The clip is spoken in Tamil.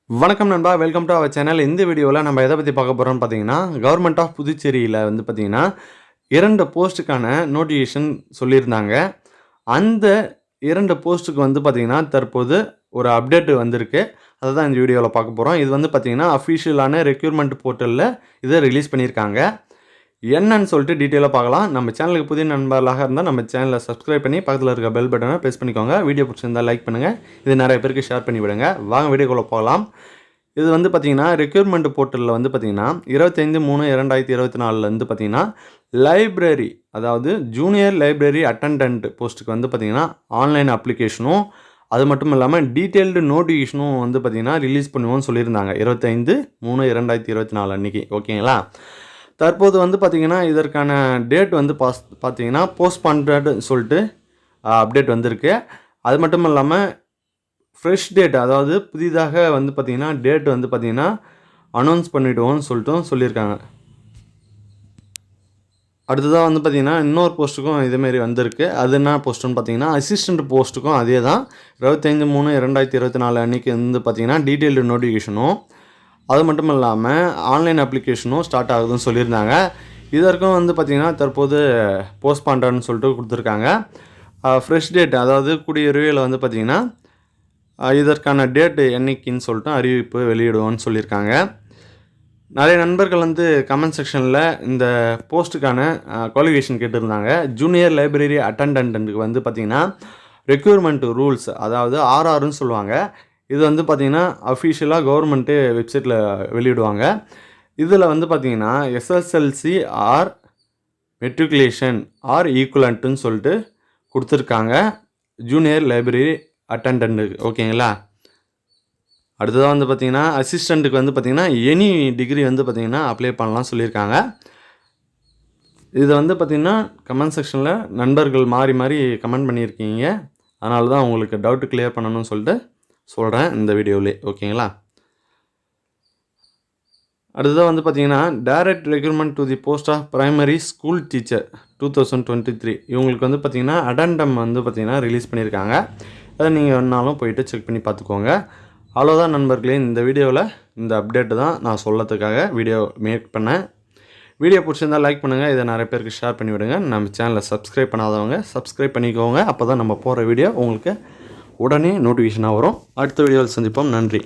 வணக்கம் நண்பா, வெல்கம் டு அவர் சேனல். இந்த வீடியோவில் நம்ம எதை பற்றி பார்க்க போகிறோம்னு பார்த்தீங்கன்னா, கவர்மெண்ட் ஆஃப் புதுச்சேரியில் வந்து பார்த்தீங்கன்னா 2 போஸ்ட்டுக்கான நோட்டிஃபிகேஷன் சொல்லியிருந்தாங்க. அந்த 2 போஸ்ட்டுக்கு வந்து பார்த்தீங்கன்னா தற்போது ஒரு அப்டேட் வந்திருக்கு. அதை தான் இந்த வீடியோவில் பார்க்க போகிறோம். இது வந்து பார்த்தீங்கன்னா அஃபிஷியலான ரெக்ரூட்மெண்ட் போர்ட்டலில் இதை ரிலீஸ் பண்ணியிருக்காங்க. என்னன்னு சொல்லிட்டு டீட்டெயிலாக பார்க்கலாம். நம்ம சேனலுக்கு புதிய நண்பர்களாக இருந்தால் நம்ம சேனலை சப்ஸ்கிரைப் பண்ணி பக்கத்தில் இருக்க பெல் பட்டனை ப்ரெஸ் பண்ணிக்கோங்க. வீடியோ பிடிச்சிருந்தால் லைக் பண்ணுங்கள். இது நிறைய பேருக்கு ஷேர் பண்ணி விடுங்க. வாங்க வீடியோக்குள்ளே போகலாம். இது வந்து பார்த்தீங்கன்னா ரெக்ரூட்மெண்ட் போர்ட்டலில் வந்து பார்த்தீங்கன்னா 25/3/2024 பார்த்தீங்கன்னா லைப்ரரி, அதாவது ஜூனியர் லைப்ரரி அட்டண்டன்ட் போஸ்ட்டுக்கு வந்து பார்த்தீங்கன்னா ஆன்லைன் அப்ளிகேஷனும் அது மட்டும் இல்லாமல் டீட்டெயில்டு நோட்டிஃபிகேஷனும் வந்து பார்த்தீங்கன்னா ரிலீஸ் பண்ணுவோம்னு சொல்லியிருந்தாங்க 25/3/2024 அன்றைக்கி. ஓகேங்களா? தற்போது வந்து பார்த்திங்கன்னா இதற்கான டேட் வந்து பார்த்தீங்கன்னா போஸ்ட்பாண்டட் சொல்லிட்டு அப்டேட் வந்திருக்கு. அது மட்டும் இல்லாமல் ஃப்ரெஷ் டேட், அதாவது புதிதாக வந்து பார்த்திங்கன்னா டேட் வந்து பார்த்திங்கன்னா அனௌன்ஸ் பண்ணிவிடுவோம்னு சொல்லியிருக்காங்க. அடுத்ததாக வந்து பார்த்திங்கன்னா இன்னொரு போஸ்ட்டுக்கும் இதேமாரி வந்திருக்கு. அது என்ன போஸ்ட்டுன்னு பார்த்தீங்கன்னா அசிஸ்டண்ட் போஸ்ட்டுக்கும் அதே தான் 25/3/2024 அன்றைக்கி வந்து பார்த்திங்கன்னா டீட்டெயில்டு நோட்டிஃபிகேஷனும் அது மட்டும் இல்லாமல் ஆன்லைன் அப்ளிகேஷனும் ஸ்டார்ட் ஆகுதுன்னு சொல்லியிருந்தாங்க. இதற்கும் வந்து பார்த்திங்கன்னா தற்போது போஸ்ட்பாண்டட்னு சொல்லிட்டு கொடுத்துருக்காங்க. ஃப்ரெஷ் டேட், அதாவது கூடிய விரைவில் வந்து பார்த்திங்கன்னா இதற்கான டேட்டு என்னைக்குன்னு சொல்லிட்டு அறிவிப்பு வெளியிடுவோம்னு சொல்லியிருக்காங்க. நிறைய நண்பர்கள் வந்து கமெண்ட் செக்ஷனில் இந்த போஸ்ட்டுக்கான குவாலிஃபிகேஷன் கேட்டிருந்தாங்க. ஜூனியர் லைப்ரரி அட்டண்டன்ட்டுக்கு வந்து பார்த்திங்கன்னா ரெக்யூர்மெண்ட் ரூல்ஸ், அதாவது ஆர்ஆர்னு சொல்லுவாங்க. இது வந்து பார்த்திங்கன்னா அஃபிஷியலாக கவர்மெண்ட்டு வெப்சைட்டில் வெளியிடுவாங்க. இதில் வந்து பார்த்திங்கன்னா எஸ்எஸ்எல்சி ஆர் மெட்ரிகுலேஷன் ஆர் ஈக்குவலண்ட்டுன்னு சொல்லிட்டு கொடுத்துருக்காங்க ஜூனியர் லைப்ரரி அட்டண்டன்ட்டுக்கு. ஓகேங்களா? அடுத்ததாக வந்து பார்த்திங்கன்னா அசிஸ்டண்ட்டுக்கு வந்து பார்த்திங்கன்னா எனி டிகிரி வந்து பார்த்திங்கன்னா அப்ளை பண்ணலாம் சொல்லியிருக்காங்க. இதை வந்து பார்த்திங்கன்னா கமெண்ட் செக்ஷனில் நண்பர்கள் மாறி மாறி கமெண்ட் பண்ணியிருக்கீங்க. அதனால தான் உங்களுக்கு டவுட்டு கிளியர் பண்ணணும்னு சொல்லிட்டு சொல்கிறேன் இந்த வீடியோவிலே. ஓகேங்களா? அடுத்ததாக வந்து பார்த்திங்கன்னா direct recruitment to the post of primary school teacher 2023 இவங்களுக்கு வந்து பார்த்திங்கன்னா அடண்டம் வந்து பார்த்திங்கன்னா ரிலீஸ் பண்ணியிருக்காங்க. அதை நீங்கள் வேணாலும் போயிட்டு செக் பண்ணி பார்த்துக்கோங்க. அவ்வளோதான் நண்பர்களே, இந்த வீடியோவில் இந்த அப்டேட்டு தான் நான் சொல்லத்துக்காக வீடியோ மேக் பண்ணேன். வீடியோ பிடிச்சிருந்தால் லைக் பண்ணுங்கள். இதை நிறைய பேருக்கு ஷேர் பண்ணி விடுங்க. நம்ம சேனலை சப்ஸ்கிரைப் பண்ணாதவங்க சப்ஸ்கிரைப் பண்ணிக்கோங்க. அப்போ தான் நம்ம போகிற வீடியோ உங்களுக்கு உடனே நோட்டிஃபிகேஷனாக வரும். அடுத்த வீடியோவில் சந்திப்போம். நன்றி.